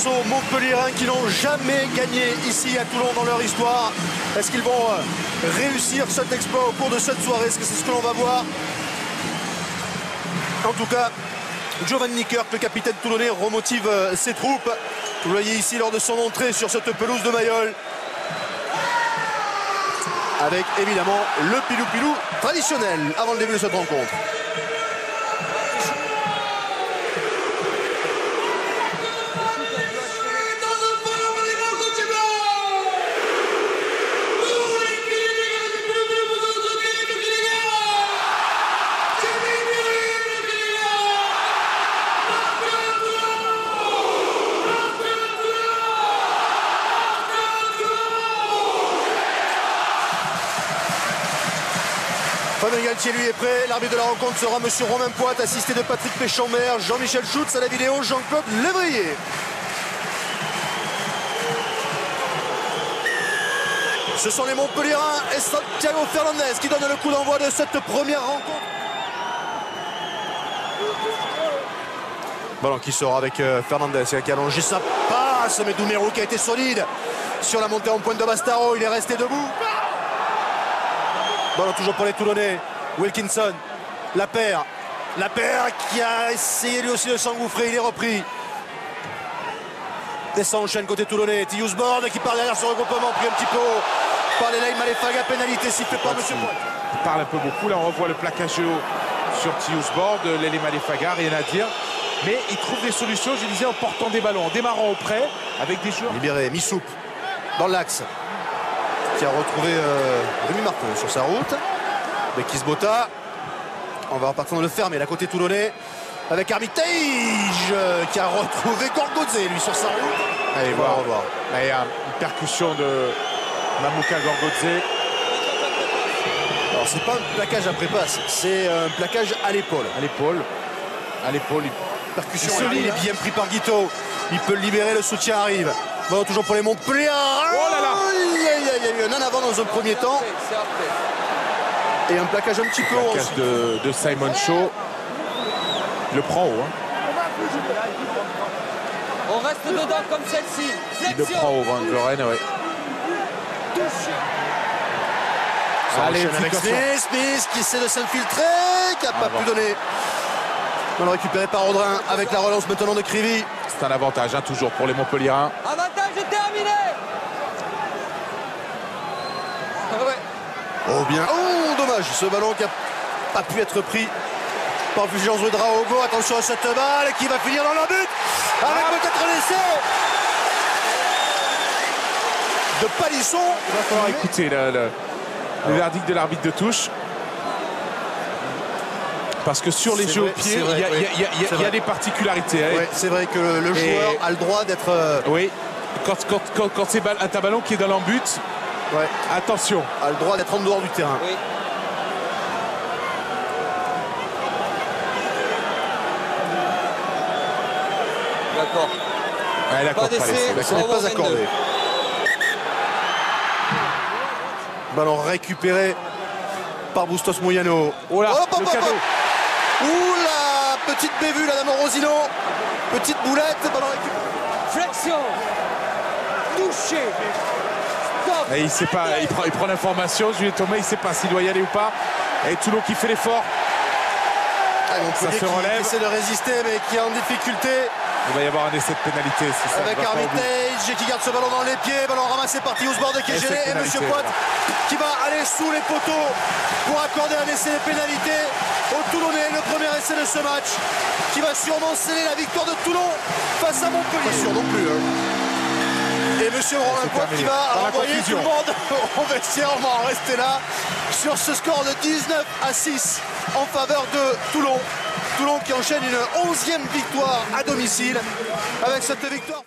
aux Montpelliérains qui n'ont jamais gagné ici à Toulon dans leur histoire. Est-ce qu'ils vont réussir cet exploit au cours de cette soirée? Est-ce que c'est ce que l'on va voir? En tout cas, Giovanni Kirk, le capitaine toulonnais, remotive ses troupes. Vous le voyez ici lors de son entrée sur cette pelouse de Mayol. Avec évidemment le pilou-pilou traditionnel avant le début de cette rencontre. Fabien Galtier lui est prêt, l'arbitre de la rencontre sera monsieur Romain Poite, assisté de Patrick Péchambert, Jean-Michel Schutz à la vidéo, Jean-Claude Lévrier. Ce sont les Montpelliérains et Santiago Fernandez qui donnent le coup d'envoi de cette première rencontre. Ballon qui sort avec Fernandez qui a allongé sa passe, mais Doumerou qui a été solide sur la montée en pointe de Bastaro, il est resté debout. Ballon toujours pour les Toulonnais. Wilkinson, la paire qui a essayé lui aussi de s'engouffrer, il est repris. Et ça enchaîne côté Toulonnais. Tiousbord qui part derrière ce regroupement, pris un petit peu haut par les Laïm Malefaga, pénalité sifflée par monsieur Poite. Il parle un peu beaucoup, là on revoit le plaquage haut sur Tiousbord, Lele Malefaga, rien à dire. Mais il trouve des solutions, je disais, en portant des ballons, en démarrant auprès, avec des joueurs. Libéré, Missoup dans l'axe, qui a retrouvé Rémi Martin sur sa route. Bekis Bota, on va repartir dans le ferme, et à côté Toulonnais avec Armitage qui a retrouvé Gorgodze lui sur sa route. Allez voir. Là, il y a une percussion de Mamouka Gorgodze. Alors c'est pas un plaquage après passe, c'est un plaquage à l'épaule. À l'épaule. Percussion, il est bien pris par Guito. Il peut le libérer, le soutien arrive. Bon, toujours pour les Montpellier. Oh là là! Il y a eu un en avant dans un premier temps. Et un plaquage un petit peu haut. Plaquage de Simon Shaw. Il le prend haut. On reste dedans comme celle-ci. Il le prend haut, Van Gloren, oui. Allez, avec Smith qui essaie de s'infiltrer, qui n'a pas pu donner. On récupéré par Audrin avec la relance maintenant de Krivy. C'est un avantage, hein, toujours pour les Montpelliérains. Avantage terminé. Oh bien, oh dommage, ce ballon qui n'a pas pu être pris par Fulgence Ouedraogo. Attention à cette balle qui va finir dans le but avec peut-être l'essai de Palisson. Il va falloir écouter le verdict de l'arbitre de touche. Parce que sur les jeux au pied, il y a des particularités. Hein. Ouais, c'est vrai que le joueur a le droit d'être... Oui, quand c'est un ballon qui est dans l'embut, ouais, attention. A le droit d'être en dehors du terrain. Oui. D'accord. Ouais, d'accord, pas d'essai, ça n'est pas accordé. Ballon récupéré par Bustos Moyano. Oh là, le cadeau. Ouh la petite bévue, la dame Rosino. Petite boulette, ballon récupéré. Flexion. Touché. Stop. Et il sait pas, il prend l'information, Julien Thomas, il sait pas s'il doit y aller ou pas. Et Toulon qui fait l'effort. Ça se relève. Qui essaie de résister mais qui est en difficulté. Il va y avoir un essai de pénalité. Ça avec Armitage qui garde ce ballon dans les pieds. Ballon ramassé par Tiousbord qui est gêné. Et monsieur Poite qui va aller sous les poteaux pour accorder un essai de pénalité au Toulonnais. Le premier essai de ce match qui va sûrement sceller la victoire de Toulon face à Montpellier. Pas sûr non plus. Et monsieur Romain Poite qui va renvoyer tout le monde au vestiaire. On va en rester là sur ce score de 19-6 en faveur de Toulon. Toulon qui enchaîne une 11e victoire à domicile avec cette victoire.